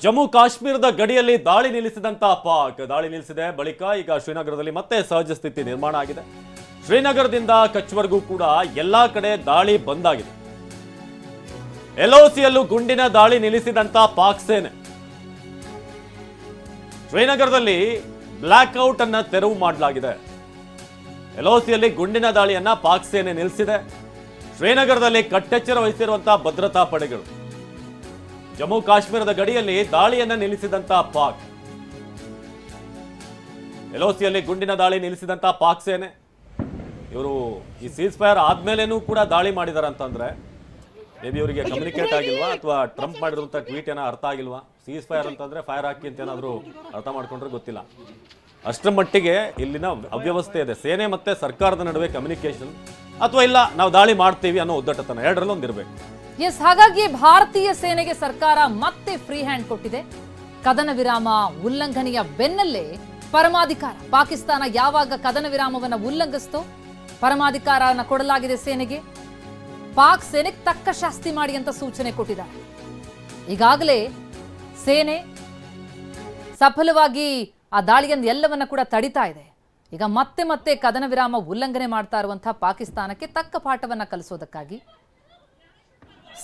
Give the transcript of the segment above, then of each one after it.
ಜಮ್ಮು ಕಾಶ್ಮೀರದ ಗಡಿಯಲ್ಲಿ ದಾಳಿ ನಿಲ್ಲಿಸಿದಂತ ಪಾಕ್ ದಾಳಿ ನಿಲ್ಲಿಸಿದೆ. ಬಳಿಕ ಈಗ ಶ್ರೀನಗರದಲ್ಲಿ ಮತ್ತೆ ಸಹಜ ಸ್ಥಿತಿ ನಿರ್ಮಾಣ ಆಗಿದೆ. ಶ್ರೀನಗರದಿಂದ ಕಚ್ವರೆಗೂ ಕೂಡ ಎಲ್ಲಾ ಕಡೆ ದಾಳಿ ಬಂದಾಗಿದೆ. ಎಲ್ಒಸಿಯಲ್ಲೂ ಗುಂಡಿನ ದಾಳಿ ನಿಲ್ಲಿಸಿದಂತ ಪಾಕ್ ಸೇನೆ ಶ್ರೀನಗರದಲ್ಲಿ ಬ್ಲಾಕ್ಔಟ್ ಅನ್ನ ತೆರವು ಮಾಡಲಾಗಿದೆ. ಎಲ್ಒಸಿಯಲ್ಲಿ ಗುಂಡಿನ ದಾಳಿಯನ್ನ ಪಾಕ್ ಸೇನೆ ನಿಲ್ಲಿಸಿದೆ. ಶ್ರೀನಗರದಲ್ಲಿ ಕಟ್ಟೆಚ್ಚರ ವಹಿಸಿರುವಂತಹ ಭದ್ರತಾ ಪಡೆಗಳು ಜಮ್ಮು ಕಾಶ್ಮೀರದ ಗಡಿಯಲ್ಲಿ ದಾಳಿಯನ್ನ ನಿಲ್ಲಿಸಿದಂತ ಪಾಕ್, ಎಲ್ಒಸಿಯಲ್ಲಿ ಗುಂಡಿನ ದಾಳಿ ನಿಲ್ಲಿಸಿದಂತ ಪಾಕ್ ಸೇನೆ ಇವರು ಈ ಸೀಸ್ ಫೈರ್ ಆದ್ಮೇಲೇನೂ ಕೂಡ ದಾಳಿ ಮಾಡಿದಾರೆ ಅಂತಂದ್ರೆ ಮೇ ಬಿ ಇವರಿಗೆ ಕಮ್ಯುನಿಕೇಟ್ ಆಗಿಲ್ವಾ ಅಥವಾ ಟ್ರಂಪ್ ಮಾಡಿರುವಂತ ಟ್ವೀಟ್ ಏನೋ ಅರ್ಥ ಆಗಿಲ್ವಾ? ಸೀಸ್ ಫೈರ್ ಅಂತಂದ್ರೆ ಫೈರ್ ಹಾಕಿ ಅಂತ ಏನಾದ್ರು ಅರ್ಥ ಮಾಡ್ಕೊಂಡ್ರೆ ಗೊತ್ತಿಲ್ಲ. ಅಷ್ಟರ ಮಟ್ಟಿಗೆ ಇಲ್ಲಿನ ಅವ್ಯವಸ್ಥೆ ಇದೆ. ಸೇನೆ ಮತ್ತೆ ಸರ್ಕಾರದ ನಡುವೆ ಕಮ್ಯುನಿಕೇಶನ್ ಅಥವಾ ಇಲ್ಲ ನಾವು ದಾಳಿ ಮಾಡ್ತೀವಿ ಅನ್ನೋ ಉದ್ದಟತನ ಎರಡರಲ್ಲೂ ಒಂದಿರಬೇಕು. ಎಸ್, ಹಾಗಾಗಿ ಭಾರತೀಯ ಸೇನೆಗೆ ಸರ್ಕಾರ ಮತ್ತೆ ಫ್ರೀ ಹ್ಯಾಂಡ್ ಕೊಟ್ಟಿದೆ. ಕದನ ವಿರಾಮ ಉಲ್ಲಂಘನೆಯ ಬೆನ್ನಲ್ಲೇ ಪರಮಾಧಿಕಾರ. ಪಾಕಿಸ್ತಾನ ಯಾವಾಗ ಕದನ ವಿರಾಮವನ್ನು ಉಲ್ಲಂಘಿಸ್ತೋ ಪರಮಾಧಿಕಾರನ ಕೊಡಲಾಗಿದೆ ಸೇನೆಗೆ. ಪಾಕ್ ಸೇನೆಗೆ ತಕ್ಕ ಶಾಸ್ತಿ ಮಾಡಿ ಅಂತ ಸೂಚನೆ ಕೊಟ್ಟಿದ್ದಾರೆ. ಈಗಾಗಲೇ ಸೇನೆ ಸಫಲವಾಗಿ ಆ ದಾಳಿಯನ್ನು ಎಲ್ಲವನ್ನ ಕೂಡ ತಡಿತಾ ಇದೆ. ಈಗ ಮತ್ತೆ ಮತ್ತೆ ಕದನ ವಿರಾಮ ಉಲ್ಲಂಘನೆ ಮಾಡ್ತಾ ಇರುವಂತಹ ಪಾಕಿಸ್ತಾನಕ್ಕೆ ತಕ್ಕ ಪಾಠವನ್ನ ಕಲಿಸೋದಕ್ಕಾಗಿ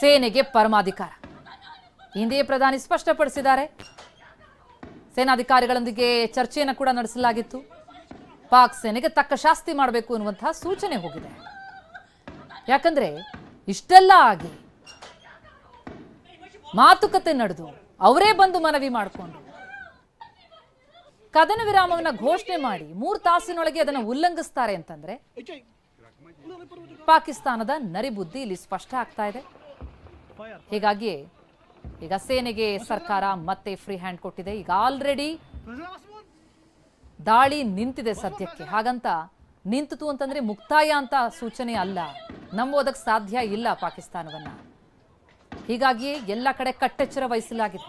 ಸೇನೆಗೆ ಪರಮಾಧಿಕಾರ. ಹಿಂದೆಯೇ ಪ್ರಧಾನಿ ಸ್ಪಷ್ಟಪಡಿಸಿದ್ದಾರೆ. ಸೇನಾಧಿಕಾರಿಗಳೊಂದಿಗೆ ಚರ್ಚೆಯನ್ನು ಕೂಡ ನಡೆಸಲಾಗಿತ್ತು. ಪಾಕ್ ಸೇನೆಗೆ ತಕ್ಕ ಶಾಸ್ತಿ ಮಾಡಬೇಕು ಅನ್ನುವಂತಹ ಸೂಚನೆ ಹೋಗಿದೆ. ಯಾಕಂದ್ರೆ ಇಷ್ಟೆಲ್ಲ ಆಗಿ ಮಾತುಕತೆ ನಡೆದು ಅವರೇ ಬಂದು ಮನವಿ ಮಾಡಿಕೊಂಡು ಕದನ ವಿರಾಮವನ್ನು ಘೋಷಣೆ ಮಾಡಿ 3 ತಾಸಿನೊಳಗೆ ಅದನ್ನು ಉಲ್ಲಂಘಿಸ್ತಾರೆ ಅಂತಂದ್ರೆ ಪಾಕಿಸ್ತಾನದ ನರಿಬುದ್ಧಿ ಇಲ್ಲಿ ಸ್ಪಷ್ಟ ಆಗ್ತಾ ಇದೆ. ಹೀಗಾಗಿ ಈಗ ಸೇನೆಗೆ ಸರ್ಕಾರ ಮತ್ತೆ ಫ್ರೀ ಹ್ಯಾಂಡ್ ಕೊಟ್ಟಿದೆ. ಈಗ ಆಲ್ರೆಡಿ ದಾಳಿ ನಿಂತಿದೆ ಸದ್ಯಕ್ಕೆ. ಹಾಗಂತ ನಿಂತಿತು ಅಂತಂದ್ರೆ ಮುಕ್ತಾಯ ಅಂತ ಸೂಚನೆ ಅಲ್ಲ. ನಂಬೋದಕ್ಕೆ ಸಾಧ್ಯ ಇಲ್ಲ ಪಾಕಿಸ್ತಾನವನ್ನ. ಹೀಗಾಗಿ ಎಲ್ಲ ಕಡೆ ಕಟ್ಟೆಚ್ಚರ ವಹಿಸಲಾಗಿದೆ.